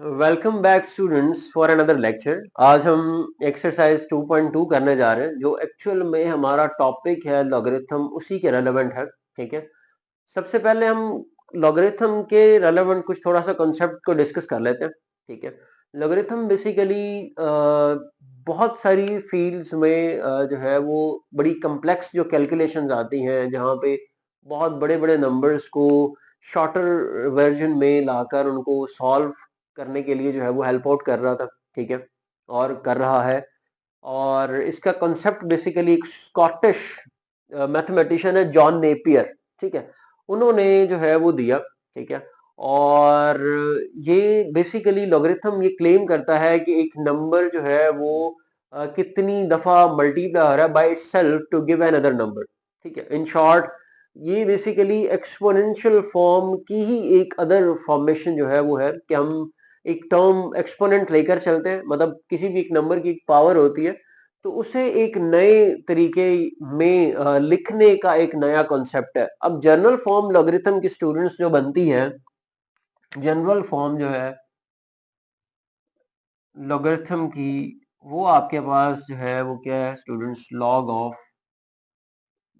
Welcome back students for another lecture. आज हम exercise 2.2 करने जा रहे हैं जो एक्चुअल में हमारा टॉपिक है लॉगरिथम, उसी के रेलेवेंट है। ठीक है, सबसे पहले हम लॉगरिथम के रेलेवेंट कुछ थोड़ा सा कॉन्सेप्ट को डिस्कस कर लेते हैं। ठीक है, लॉगरिथम बेसिकली बहुत सारी फील्ड्स में जो है वो बड़ी कम्प्लेक्स जो कैलकुलेशंस आती हैं, जहाँ पे बहुत बड़े बड़े नंबर्स को शॉर्टर वर्जन में लाकर उनको सॉल्व करने के लिए जो है वो हेल्प आउट कर रहा था। ठीक है, और कर रहा है। और इसका कॉन्सेप्ट बेसिकली एक स्कॉटिश मैथमेटिशियन है, जॉन नेपियर। ठीक है, उन्होंने जो है वो दिया। ठीक है, और ये बेसिकली लॉगरिथम ये क्लेम करता है कि एक नंबर जो है वो कितनी दफा मल्टीप्लाई हो रहा है by itself to give another number. ठीक है, इन शॉर्ट ये बेसिकली एक्सपोनेंशियल फॉर्म की ही एक अदर फॉर्मेशन जो है वो है कि हम एक टर्म एक्सपोनेंट लेकर चलते हैं, मतलब किसी भी एक नंबर की एक पावर होती है तो उसे एक नए तरीके में लिखने का एक नया कॉन्सेप्ट है। अब जनरल फॉर्म लॉगरिथम की स्टूडेंट्स जो बनती है, जनरल फॉर्म जो है लॉगरिथम की, वो आपके पास जो है वो क्या है स्टूडेंट्स, लॉग ऑफ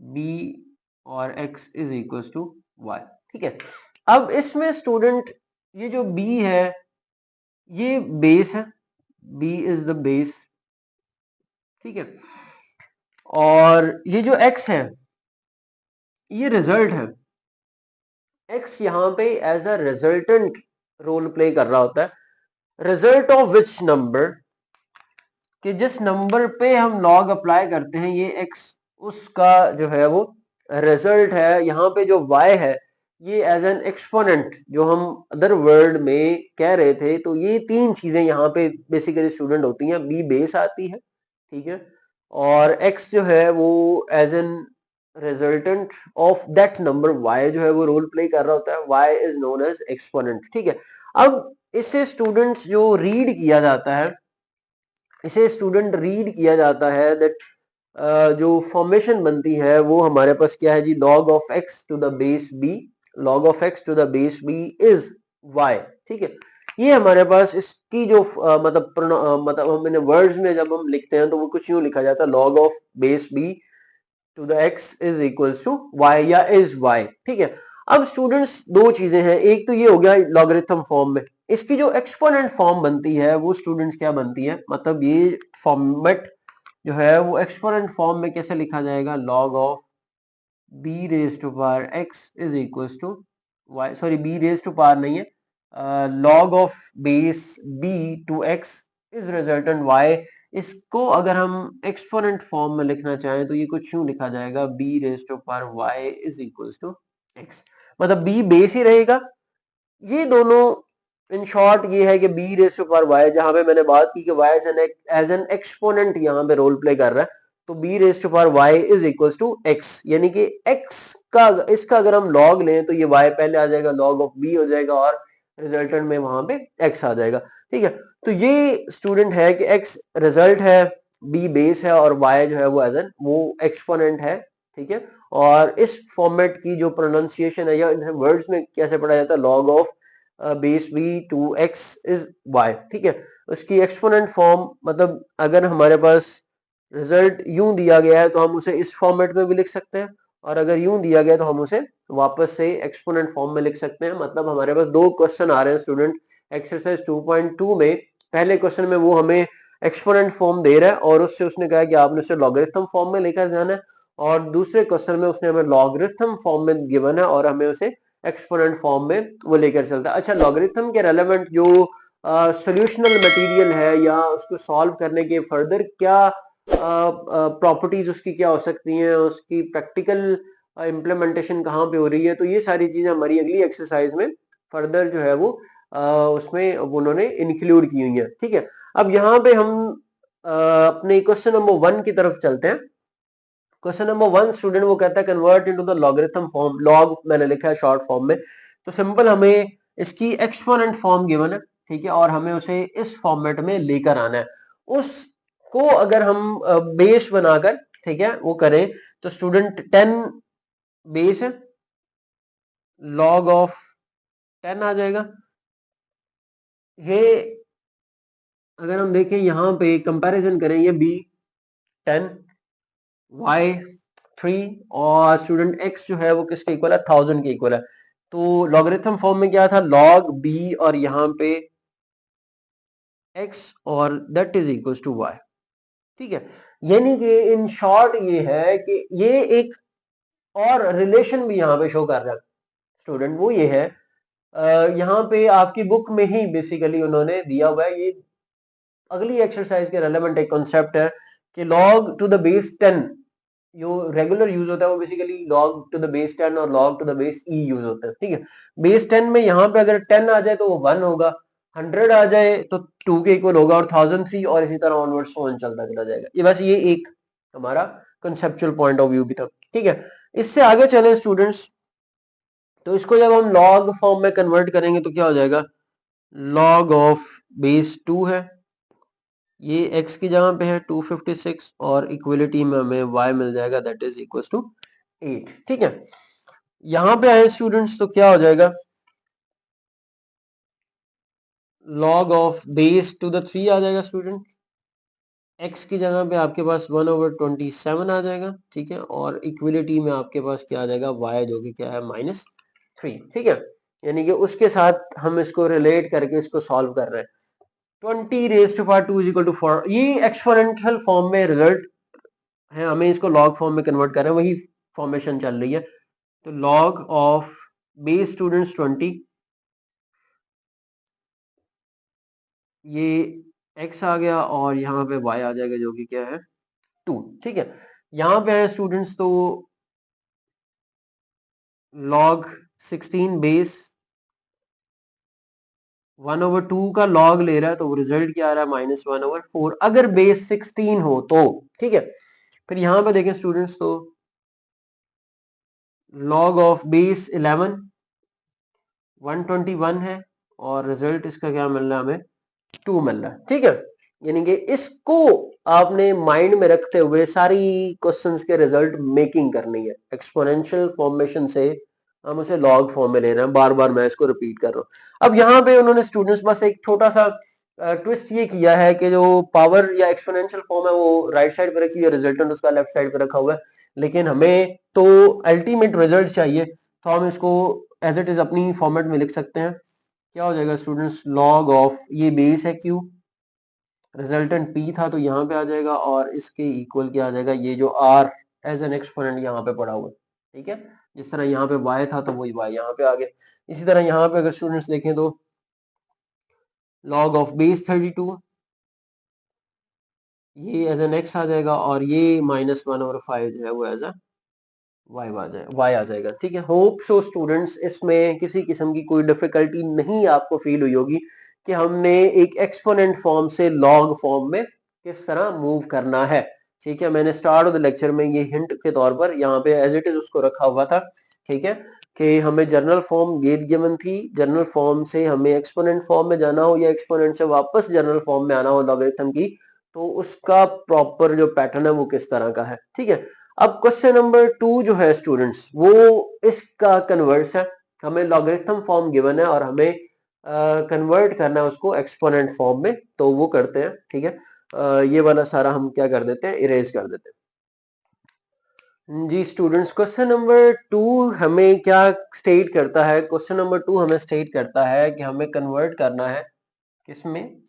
बी और x is equal to Y. ठीक है, अब इसमें स्टूडेंट ये जो बी है ये बेस है, बी इज द बेस। ठीक है, और ये जो x है ये रिजल्ट है। x यहाँ पे as a resultant role play कर रहा होता है। रिजल्ट ऑफ विच नंबर, कि जिस नंबर पे हम लॉग अप्लाई करते हैं ये x उसका जो है वो रिजल्ट है। यहाँ पे जो y है ये एज एन एक्सपोनेंट, जो हम अदर वर्ड में कह रहे थे। तो ये तीन चीजें यहाँ पे बेसिकली स्टूडेंट होती हैं। b बेस आती है, ठीक है, और x जो है वो as an resultant of that number y जो है वो रोल प्ले कर रहा होता है। y is known as exponent. ठीक है, अब इसे स्टूडेंट्स जो रीड किया जाता है, इसे स्टूडेंट रीड किया जाता है दैट जो फॉर्मेशन बनती है वो हमारे पास क्या है जी, log of x to the base b, log of x to the base b is y। ठीक है, ये हमारे पास इसकी जो मतलब हम वर्ड्स में जब हम लिखते हैं तो वो कुछ यूं लिखा जाता है, log of base b to the x is equals to y या इज y। ठीक है, अब स्टूडेंट्स दो चीजें हैं, एक तो ये हो गया लॉगरिथम फॉर्म में। इसकी जो एक्सपोनेंट फॉर्म बनती है वो स्टूडेंट्स क्या बनती है, मतलब ये फॉर्मेट जो है वो एक्सपोनेंट फॉर्म में कैसे लिखा जाएगा, log of b raise to power x is equals to y, sorry b raise to power नहीं है, log of base b to x is resultant y। इसको अगर हम एक्सपोनेंट फॉर्म में लिखना चाहें तो ये कुछ यूं लिखा जाएगा, b raise to power y is equals to x, मतलब b बेस ही रहेगा। ये दोनों इन शॉर्ट ये है कि b raise to power y, जहां पे मैंने बात की कि y एज एन एक्सपोनेंट यहाँ पे रोल प्ले कर रहा है, तो b raise to power y is equals to x, यानी कि x का इसका अगर हम log लें तो ये y पहले आ जाएगा, log ऑफ b हो जाएगा और रिजल्टेंट में वहां पे x आ जाएगा। ठीक है, तो ये स्टूडेंट है कि x रिजल्ट है, b बेस है और y जो है वो एज एन वो एक्सपोनेंट है। ठीक है, और इस फॉर्मेट की जो प्रोनाउंसिएशन है या वर्ड्स में कैसे पढ़ा जाता है, log of base b to x is y। ठीक है, उसकी एक्सपोनेंट फॉर्म, मतलब अगर हमारे पास रिजल्ट यूं दिया गया है तो हम उसे इस फॉर्मेट में भी लिख सकते हैं, और अगर यूं दिया गया तो हम उसे वापस से एक्सपोनेंट फॉर्म में लिख सकते हैं। मतलब हमारे पास दो क्वेश्चन आ रहे हैं स्टूडेंट एक्सरसाइज 2.2 में। पहले क्वेश्चन में वो हमें एक्सपोनेंट फॉर्म दे रहा है और उससे उसने कहा कि आपने उसे लॉगरिथम फॉर्म में लेकर जाना है, और दूसरे क्वेश्चन में उसने हमें लॉगरिथम फॉर्म में गिवन है और हमें उसे एक्सपोनेंट फॉर्म में वो लेकर चलता है। अच्छा, लॉगरिथम के रेलेवेंट जो सॉल्यूशनल मटेरियल है या उसको सॉल्व करने के फर्दर क्या प्रॉपर्टीज उसकी क्या हो सकती हैं, उसकी प्रैक्टिकल इम्प्लीमेंटेशन कहाँ पे हो रही है, तो ये सारी चीजें हमारी अगली एक्सरसाइज में फर्दर जो है वो उसमें उन्होंने इंक्लूड की हुई है। ठीक है, अब यहाँ पे हम अपने क्वेश्चन नंबर 1 की तरफ चलते हैं। क्वेश्चन नंबर 1 स्टूडेंट वो कहता है convert into the logarithm form, log मैंने लिखा है शॉर्ट फॉर्म में, तो सिंपल हमें इसकी एक्सपोनेंट फॉर्म गिवन है। ठीक है, और हमें उसे इस फॉर्मेट में लेकर आना है। उसको अगर हम बेस बनाकर, ठीक है, वो करें तो स्टूडेंट 10 बेस है, लॉग ऑफ 10 आ जाएगा। ये अगर हम देखें यहाँ पे कंपैरिजन करें, ये B10 Y3 और स्टूडेंट X जो है वो किसके इक्वल है, 1000 के इक्वल है। तो लॉगरिथम फॉर्म में क्या था, log B और यहाँ पे X और that is equal to Y। ठीक है, यानी कि इन शॉर्ट ये है कि ये एक और रिलेशन भी यहाँ पे शो कर रहा है स्टूडेंट, वो ये है यहाँ पे आपकी बुक में ही बेसिकली उन्होंने दिया हुआ है, ये अगली एक्सरसाइज के रेलेवेंट एक कॉन्सेप्ट है कि log टू द बेस 10 जो रेगुलर यूज होता है वो basically log to the base 10 और log to the base e use होता है। ठीक है, बेस 10 में यहाँ पे अगर 10 आ जाए तो वो 1 होगा, 100 आ जाए तो 2 के इक्वल होगा और 1003 और इसी तरह ऑनवर्ड्स फोन चलता चला जाएगा। ये बस ये एक हमारा कंसेप्चुअल पॉइंट ऑफ व्यू भी था। ठीक है, इससे आगे चले स्टूडेंट्स, तो इसको जब हम log फॉर्म में कन्वर्ट करेंगे तो क्या हो जाएगा, log ऑफ बेस 2 है, ये x की जगह पे है 256 और इक्वलिटी में हमें y मिल जाएगा दैट इज इक्वल टू 8। ठीक है, यहां पे आए स्टूडेंट्स तो क्या हो जाएगा, log of base to the 3 आ जाएगा स्टूडेंट, x की जगह पे आपके पास 1/27 आ जाएगा। ठीक है, और इक्वलिटी में आपके पास क्या आ जाएगा, y जो कि क्या है -3। ठीक है, यानी कि उसके साथ हम इसको रिलेट करके इसको सॉल्व कर रहे हैं। 20 raise to power 2 is equal to 4, ये एक्सपोनेंशियल फॉर्म में रिजल्ट है, हमें इसको लॉग फॉर्म में कन्वर्ट कर रहे हैं, वही फॉर्मेशन चल रही है। तो लॉग ऑफ बेस स्टूडेंट्स 20, ये x आ गया और यहाँ पे y आ जाएगा जो कि क्या है 2। ठीक है, यहाँ पे है स्टूडेंट्स तो लॉग 16 बेस 1/2 का लॉग ले रहा है, तो रिजल्ट क्या आ रहा है -1/4 अगर बेस 16 हो तो। ठीक है, फिर यहाँ पे देखें स्टूडेंट्स तो लॉग ऑफ बेस 11 121 है और रिजल्ट इसका क्या मिल रहा है हमें 2 मिल रहा है। ठीक है, यानी कि इसको आपने माइंड में रखते हुए सारी क्वेश्चंस के रिजल्ट मेकिंग करनी है। एक्सपोनेंशियल फॉर्मेशन से हम उसे लॉग फॉर्म में ले रहे हैं, बार बार मैं इसको रिपीट कर रहा हूं। अब यहाँ पे उन्होंने स्टूडेंट्स बस एक छोटा सा ट्विस्ट ये किया है कि जो पावर या एक्सपोनेंशियल फॉर्म है वो राइट साइड पे रखी है, रिजल्टेंट उसका लेफ्ट साइड पे रखा हुआ है, लेकिन हमें तो अल्टीमेट रिजल्ट चाहिए, तो हम इसको एज इट इज अपनी फॉर्मेट में लिख सकते हैं। क्या हो जाएगा स्टूडेंट्स, लॉग ऑफ ये बेस है क्यू, रिजल्टेंट p था तो यहाँ पे आ जाएगा और इसके इक्वल क्या आ जाएगा, ये जो r एज एन एक्सपोनेंट यहाँ पे पड़ा हुआ है। ठीक है, जिस तरह यहाँ पे y था तो वही y यहाँ पे आ गया। इसी तरह यहाँ पे अगर स्टूडेंट्स देखें तो log ऑफ बेस 32 ये एज एन x आ जाएगा और ये -1/5 जो है वो एज अ y आ जाएगा। ठीक है, होप सो स्टूडेंट्स इसमें किसी किस्म की कोई डिफिकल्टी नहीं आपको फील हुई होगी कि हमने एक एक्सपोनेंट फॉर्म से लॉग फॉर्म में किस तरह मूव करना है। ठीक है, मैंने स्टार्ट ऑफ द लेक्चर में ये हिंट के तौर पर यहाँ पे एज इट इज उसको रखा हुआ था। ठीक है, कि हमें जनरल फॉर्म गिवन थी, जनरल फॉर्म से हमें एक्सपोनेंट फॉर्म में जाना हो या एक्सपोनेंट से वापस जनरल फॉर्म में आना हो लॉगरिथम की, तो उसका प्रॉपर जो पैटर्न है वो किस तरह का है। ठीक है, अब क्वेश्चन नंबर 2 जो है स्टूडेंट्स वो इसका कन्वर्स है, हमें लॉगरिथम फॉर्म गिवन है और हमें कन्वर्ट करना है उसको एक्सपोनेंट फॉर्म में, तो वो करते हैं। ठीक है, ये वाला सारा हम क्या कर देते हैं, इरेज कर देते हैं। जी स्टूडेंट्स, क्वेश्चन नंबर 2 हमें क्या स्टेट करता है, क्वेश्चन नंबर 2 हमें स्टेट करता है कि हमें कन्वर्ट करना है किसमें,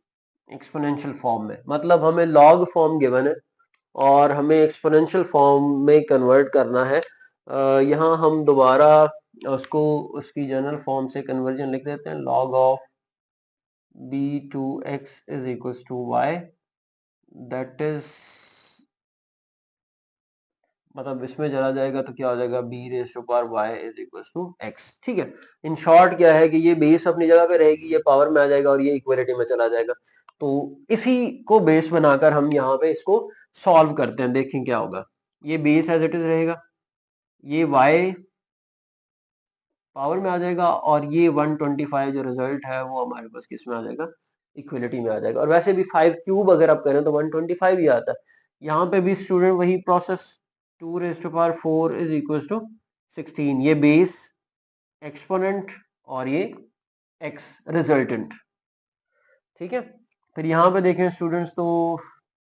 एक्सपोनेंशियल फॉर्म में, मतलब हमें लॉग फॉर्म गिवन है और हमें एक्सपोनेंशियल फॉर्म में कन्वर्ट करना है। यहाँ हम दोबारा उसको उसकी जनरल फॉर्म से कन्वर्जन लिख देते हैं, log of b2x is equal to y, that is मतलब इसमें चला जाएगा तो क्या हो जाएगा, b raise to power y is equal to x। ठीक है, इन शॉर्ट क्या है कि ये बेस अपनी जगह पे रहेगी, ये पावर में आ जाएगा और ये इक्वलिटी में चला जाएगा। तो इसी को बेस बनाकर हम यहाँ पे इसको सॉल्व करते हैं, देखें क्या होगा। ये बेस एज इट इज रहेगा, ये y पावर में आ जाएगा और ये 125 जो रिजल्ट है वो हमारे पास किस में आ जाएगा, इक्वलिटी में आ जाएगा। और वैसे भी 5 क्यूब अगर आप करें तो 125 ही आता है। यहाँ पे भी स्टूडेंट वही process, 2 raise to power 4 is equal to 16, ये बेस एक्सपोनेंट और ये x रिजल्टेंट। ठीक है। फिर यहाँ पे देखें स्टूडेंट्स तो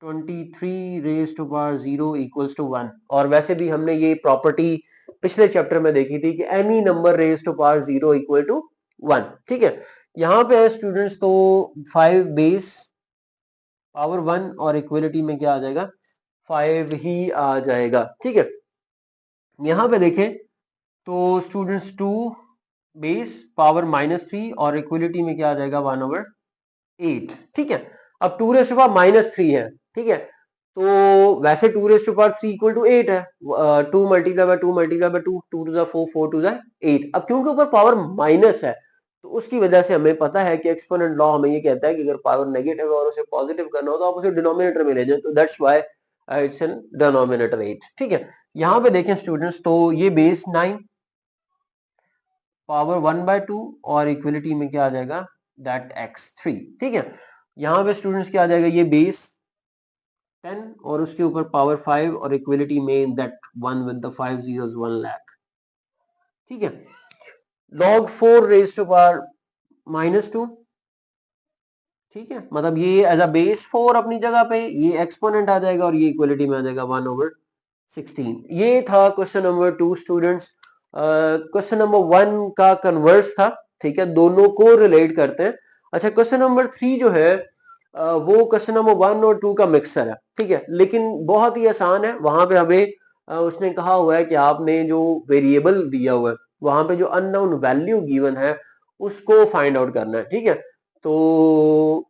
23 raise to power 0 equals to 1, और वैसे भी हमने ये प्रॉपर्टी पिछले चैप्टर में देखी थी कि any number raise to power 0 equal to 1। ठीक है, यहाँ पे है स्टूडेंट्स तो 5 बेस पावर 1 और इक्वलिटी में क्या आ जाएगा, 5 ही आ जाएगा। ठीक है, यहाँ पे देखें तो स्टूडेंट्स 2 बेस पावर -3 और इक्वलिटी में क्या आ जाएगा 1/8। ठीक है, अब 2 रेज़ टू पावर -3 है। ठीक है, तो वैसे 2 raise to power 3 equal to 8 है। 2 multiply by 2 multiply by 2, 2 to the 4, 4 to the 8। अब क्योंकि ऊपर पावर माइनस है तो उसकी वजह से हमें पता है कि एक्सपोनेंट लॉ हमें ये कहता है कि अगर पावर नेगेटिव है और उसे पॉजिटिव करना हो तो आप उसे डिनोमिनेटर में ले जाएं, तो that's why it's in denominator 8। ठीक है, यहाँ पे देखें स्टूडेंट्स तो ये बेस 9 पावर 1/2 और इक्वलिटी में क्या आ जाएगा दैट x3। ठीक है, यहाँ पे स्टूडेंट्स क्या आ जाएगा, ये बेस 10 और उसके ऊपर पावर 5 और इक्वलिटी में that 1 with the 5 zeros 1 lakh. ठीक है, log 4 रेज टू पावर -2। ठीक है, मतलब ये एज अ बेस 4 अपनी जगह पे, ये एक्सपोनेंट आ जाएगा और ये इक्वलिटी में आ जाएगा 1/16। ये था question number 2 students. Question number 1 का कन्वर्स था। ठीक है, दोनों को रिलेट करते हैं। अच्छा, क्वेश्चन नंबर 3 जो है वो क्वेश्चन नंबर 1 और 2 का मिक्सर है। ठीक है, लेकिन बहुत ही आसान है। वहां पे हमें उसने कहा हुआ है कि आपने जो वेरिएबल दिया हुआ है वहां पे जो अननोन वैल्यू गिवन है उसको फाइंड आउट करना है। ठीक है, तो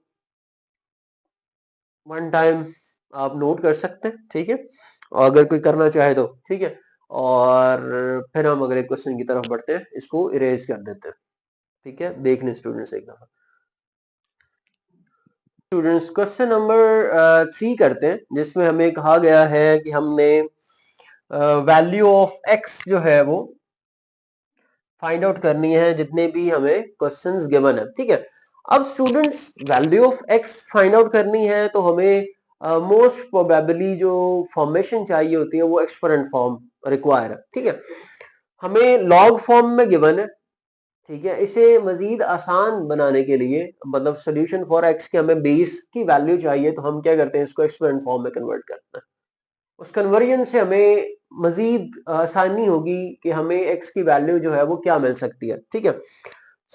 वन टाइम आप नोट कर सकते हैं। ठीक है, और अगर कोई करना चाहे तो ठीक है, और फिर हम अगले क्वेश्चन की तरफ बढ़ते हैं, इसको इरेज कर देते हैं। ठीक है, देख लें स्टूडेंट्स एक दफा। स्टूडेंट्स क्वेश्चन नंबर 3 करते हैं, जिसमें हमें कहा गया है कि हमने वैल्यू ऑफ एक्स जो है वो फाइंड आउट करनी है जितने भी हमें क्वेश्चंस गिवन है। ठीक है, अब students value of x find out करनी है तो हमें मोस्ट प्रोबेबली जो फॉर्मेशन चाहिए होती है वो एक्सपोनेंट फॉर्म रिक्वायर है। ठीक है, हमें लॉग फॉर्म में गिवन है। ठीक है, इसे मजीद आसान बनाने के लिए, मतलब सोल्यूशन फॉर एक्स के हमें बेस की वैल्यू चाहिए तो हम क्या करते हैं, इसको एक्सपोनेंट फॉर्म में कन्वर्ट करते हैं। उस कन्वर्जन से हमें मजीद आसानी होगी कि हमें एक्स की वैल्यू जो है वो क्या मिल सकती है। ठीक है,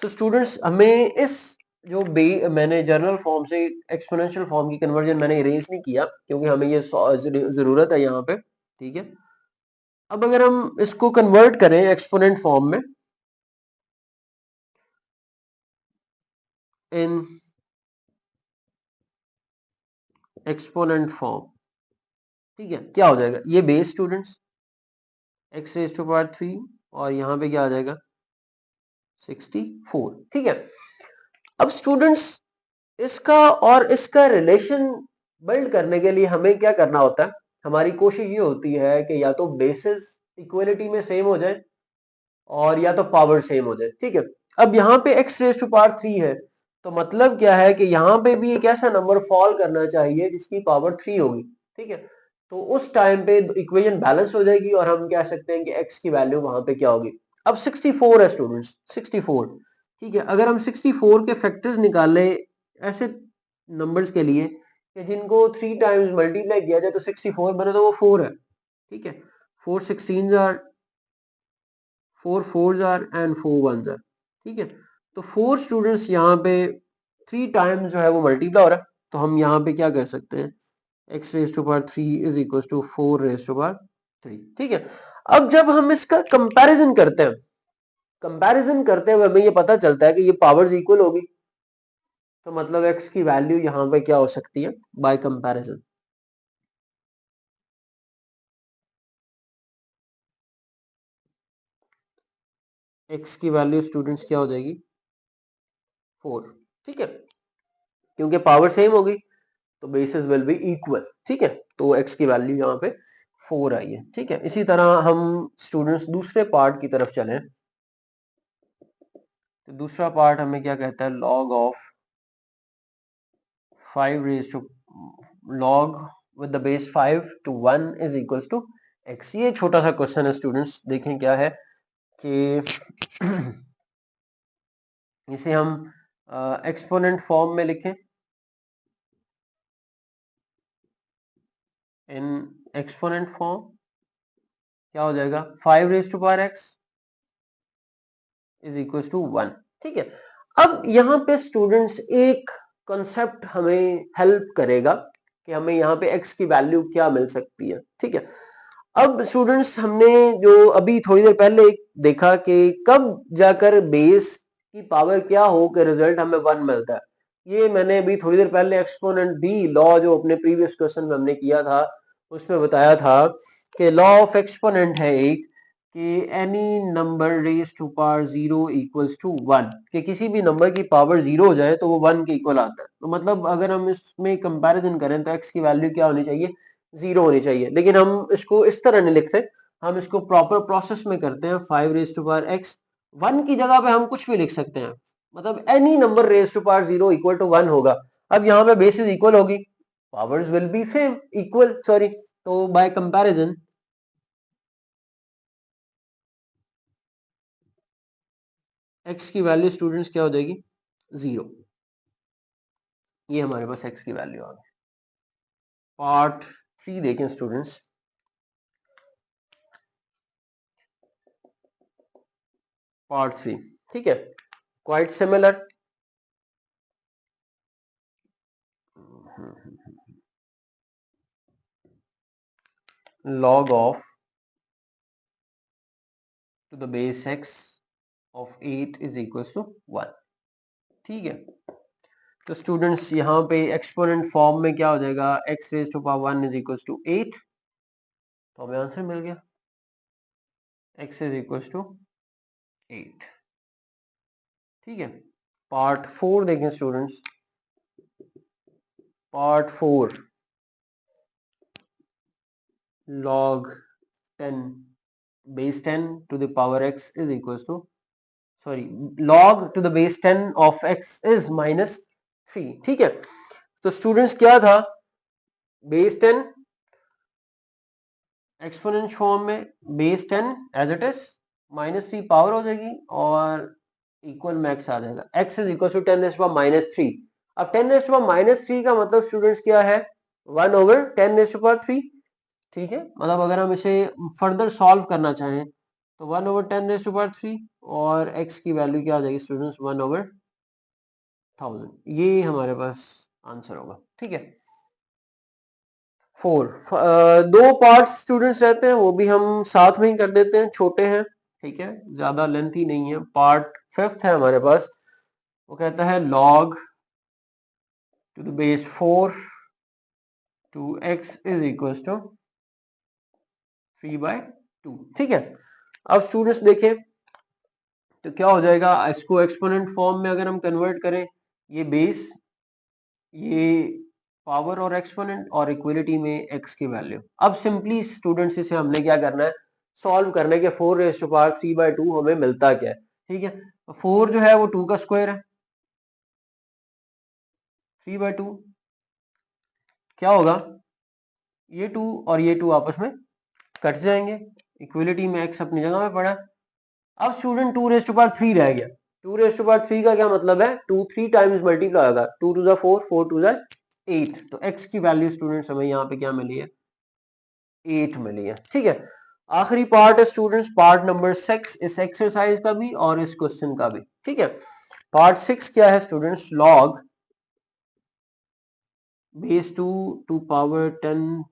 सो स्टूडेंट्स हमें इस जो मैंने जनरल फॉर्म से एक्सपोनेंशियल फॉर्म की कन्वर्जन मैंने इरेज नहीं किया क्योंकि हमें ये जरूरत है यहाँ पे। ठीक है, अब अगर हम इसको कन्वर्ट करें एक्सपोनेंट फॉर्म में इन एक्सपोनेंट फॉर्म, ठीक है, क्या हो जाएगा, ये base students x raise to power 3 और यहाँ पे क्या आ जाएगा 64। ठीक है, अब स्टूडेंट्स इसका और इसका रिलेशन बिल्ड करने के लिए हमें क्या करना होता है, हमारी कोशिश ये होती है कि या तो बेसिस इक्वलिटी में सेम हो जाए और या तो पावर सेम हो जाए। ठीक है, अब यहाँ पे x रेज टू पावर 3 है तो मतलब क्या है कि यहाँ पे भी एक ऐसा नंबर फॉल करना चाहिए जिसकी पावर 3 होगी। ठीक है, तो उस टाइम पे इक्वेशन बैलेंस हो जाएगी और हम कह सकते हैं कि x की वैल्यू वहां पे क्या होगी। अब 64 है स्टूडेंट्स, 64। ठीक है, अगर हम 64 के फैक्टर्स निकाले ऐसे नंबर्स के लिए कि जिनको 3 टाइम्स मल्टीप्लाई किया जाए तो 64 बने तो वो 4 है। ठीक है, 4 16 are 4 4s are and 4 1s are. ठीक है, तो 4 स्टूडेंट्स यहाँ पे 3 टाइम्स जो है वो मल्टीप्लाई हो रहा है, तो हम यहाँ पे क्या कर सकते हैं, x raise to power 3 is equal to 4 raise to power 3। ठीक है, अब जब हम इसका कंपैरिजन करते हैं, कंपैरिजन करते हुए हमें ये पता चलता है कि ये पावर्स इक्वल होगी, तो मतलब x की वैल्यू यहाँ पे क्या हो सकती है बाय कंपैरिजन। x की वैल्यू स्टूडेंट्स क्या हो जाएगी 4। ठीक है, क्योंकि पावर सेम होगी तो बेसिस विल बी इक्वल। ठीक है, तो x की वैल्यू यहाँ पे 4 आई है। ठीक है, इसी तरह हम स्टूडेंट्स दूसरे पार्ट की तरफ चलें, तो दूसरा पार्ट हमें क्या कहता है, log of 5 raise to log with the base 5 to 1 is equals to x। ये छोटा सा क्वेश्चन है स्टूडेंट्स, देखें क्या है कि इसे हम एक्सपोनेंट फॉर्म में लिखें। इन एक्सपोनेंट फॉर्म क्या हो जाएगा 5 raise to power x is equal to 1। ठीक है, अब यहाँ पे स्टूडेंट्स एक कॉन्सेप्ट हमें हेल्प करेगा कि हमें यहाँ पे x की वैल्यू क्या मिल सकती है। ठीक है, अब स्टूडेंट्स हमने जो अभी थोड़ी देर पहले देखा कि कब जाकर बेस की पावर क्या हो के रिजल्ट हमें 1 मिलता है, ये मैंने अभी थोड़ी देर पहले एक्सपोनेंट बी लॉ जो अपने प्रीवियस क्वेश्चन में हमने किया था उसमें बताया था कि लॉ ऑफ एक्सपोनेंट है एक कि any number raise to power 0 equals to 1, कि किसी भी नंबर की पावर 0 हो जाए तो वो 1 के इक्वल आता है। तो मतलब अगर हम इसमें कंपैरिजन करें तो x की वैल्यू क्या होनी चाहिए 0 होनी चाहिए, लेकिन हम इसको इस तरह नहीं लिखते, हम इसको प्रॉपर प्रोसेस में करते हैं 5 रेज टू पावर x। 1 की जगह पे हम कुछ भी लिख सकते हैं, मतलब any number raise to power 0 equal to 1 होगा। अब यहाँ पे बेसिस इक्वल होगी, powers will be same equal sorry, तो बाय कंपैरिजन x की वैल्यू स्टूडेंट्स क्या हो जाएगी 0। ये हमारे पास x की वैल्यू आ गई। पार्ट 3 देखें स्टूडेंट्स, पार्ट 3 ठीक है, quite similar. log of to the base x of 8 is equals to 1। ठीक है, तो स्टूडेंट्स यहाँ पे एक्सपोनेंट फॉर्म में क्या हो जाएगा x raise to power 1 is equals to 8, तो हमें आंसर मिल गया x इज इक्वल्स टू 8। ठीक है, पार्ट 4 देखें students, part 4 log 10 base 10 to the power x is equals to sorry log to the base 10 of x is minus 3। ठीक है, तो students क्या था बेस 10 एक्सपोनेंट फॉर्म में base 10 as it is minus 3 power हो जाएगी और इक्वल मैक्स आ जाएगा x is equal to 10 raise to power minus 3। अब 10 रेज़ टू पावर माइनस 3 का मतलब स्टूडेंट्स क्या है 1 ओवर 10 रेज़ टू पावर 3। ठीक है, मतलब अगर हम इसे फर्दर सॉल्व करना चाहें तो 1 ओवर 10 रेज़ टू पावर 3 और x की वैल्यू क्या आ जाएगी स्टूडेंट्स 1 ओवर 1000, ये हमारे पास आंसर होगा। ठीक है, 4 दो पार्ट्स स्टूडेंट्स रहते हैं वो भी हम साथ में ही कर देते हैं, छोटे हैं ठीक है, ज्यादा लेंथी नहीं है। पार्ट 5 है हमारे पास, वो कहता है log to the base 4 to x is equals to 3/2। ठीक है, अब स्टूडेंट्स देखें तो क्या हो जाएगा, इसको एक्सपोनेंट फॉर्म में अगर हम कन्वर्ट करें, ये बेस, ये पावर और एक्सपोनेंट और इक्वलिटी में x की वैल्यू। अब सिंपली स्टूडेंट्स इसे हमने क्या करना है सॉल्व करने के 4 रेज़ टू पावर 3/2 हमें मिलता क्या है। ठीक है, तो 4 जो है वो 2 का स्क्वायर है, 3/2 क्या होगा ये 2 और ये 2 आपस में कट जाएंगे, इक्वलिटी में x अपनी जगह में पड़ा। अब स्टूडेंट 2 रेज़ टू पावर 3 रह गया, 2 रेज़ टू पावर 3 का क्या मतलब है 2 3 टाइम्स मल्टीप्लाई होगा, 2 टू द 4 4 टू द 8, तो x की वैल्यू स्टूडेंट्स हमें यहाँ पे क्या मिली है 8 मिली है। ठीक है, आखिरी पार्ट है स्टूडेंट्स पार्ट नंबर 6 इस एक्सरसाइज का भी और इस क्वेश्चन का भी। ठीक है, पार्ट 6 क्या है students log base 2 to power 10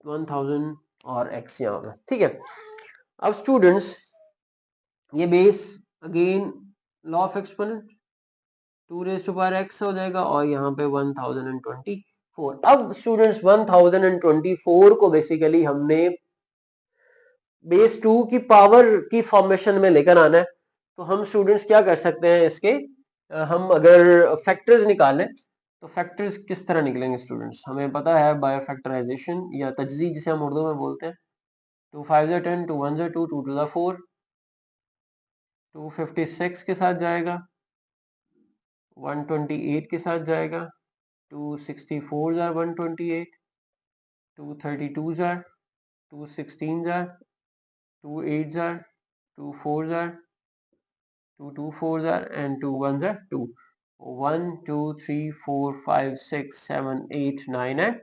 1000 और x यहाँ पे। ठीक है, अब स्टूडेंट्स ये base again law of exponent 2 raise to power x हो जाएगा और यहाँ पे 1024। अब स्टूडेंट्स 1024 को बेसिकली हमने बेस 2 की पावर की फॉर्मेशन में लेकर आना है। तो हम स्टूडेंट्स क्या कर सकते हैं इसके हम अगर फैक्टर्स निकालें तो फैक्टर्स किस तरह निकलेंगे स्टूडेंट्स, हमें पता है बाय फैक्टराइजेशन या तजज़ी जिसे हम उर्दू में बोलते हैं। 2 5 ज़ा 10, 2 1 ज़ा 2, 2 2 ज़ा 4, 256 के साथ जाएगा, 128 के साथ जाएगा, 264 ज़ा 128, 232 ज़ा, 216 ज़ा, 28 ज़ा, 24 ज़ा, 2 2 4s are and 2 1s are 2, 1 2 3 4 5 6 7 8 9 and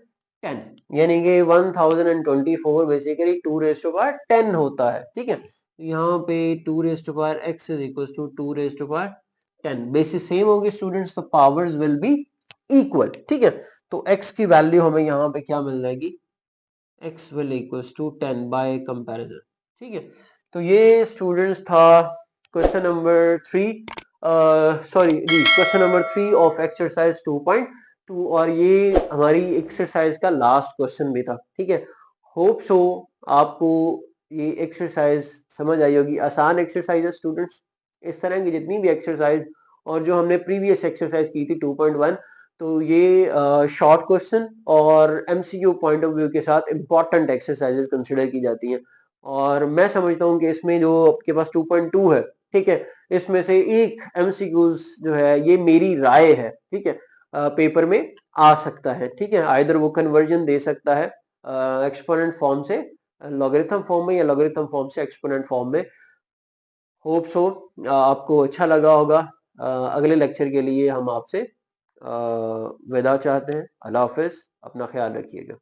10, यानी कि 1024 बेसिकली 2 रेज़ टू पावर 10 होता है, ठीक है। तो यहाँ पे 2 raise to power x is equal to 2 raise to power 10, basis same होगी स्टूडेंट्स, तो पावर्स विल बी इक्वल, ठीक है। तो x की वैल्यू हमें यहाँ पे क्या मिल जाएगी, x will equals to 10 by comparison, ठीक है। तो ये स्टूडेंट्स था क्वेश्चन नंबर 3, सॉरी जी, क्वेश्चन नंबर 3 ऑफ एक्सरसाइज 2.2, और ये हमारी एक्सरसाइज का लास्ट क्वेश्चन भी था, ठीक है। होप सो आपको ये एक्सरसाइज समझ आई होगी। आसान एक्सरसाइज है स्टूडेंट्स, इस तरह की जितनी भी एक्सरसाइज और जो हमने प्रीवियस एक्सरसाइज की थी 2.1, तो ये शॉर्ट क्वेश्चन और एमसीक्यू पॉइंट ऑफ व्यू के साथ इंपॉर्टेंट एक्सरसाइजेस कंसिडर की जाती हैं। और मैं समझता हूँ कि इसमें जो आपके पास 2.2 है, ठीक है, इसमें से एक एमसीक्यूज जो है, ये मेरी राय है, ठीक है, पेपर में आ सकता है, ठीक है। आइदर वो कन्वर्जन दे सकता है एक्सपोनेंट फॉर्म से लॉगरिथम फॉर्म में, या लॉगरिथम फॉर्म से एक्सपोनेंट फॉर्म में। होप सो आपको अच्छा लगा होगा। अगले लेक्चर के लिए हम आपसे विदा चाहते हैं। अल्लाह हाफिज, अपना ख्याल रखिएगा।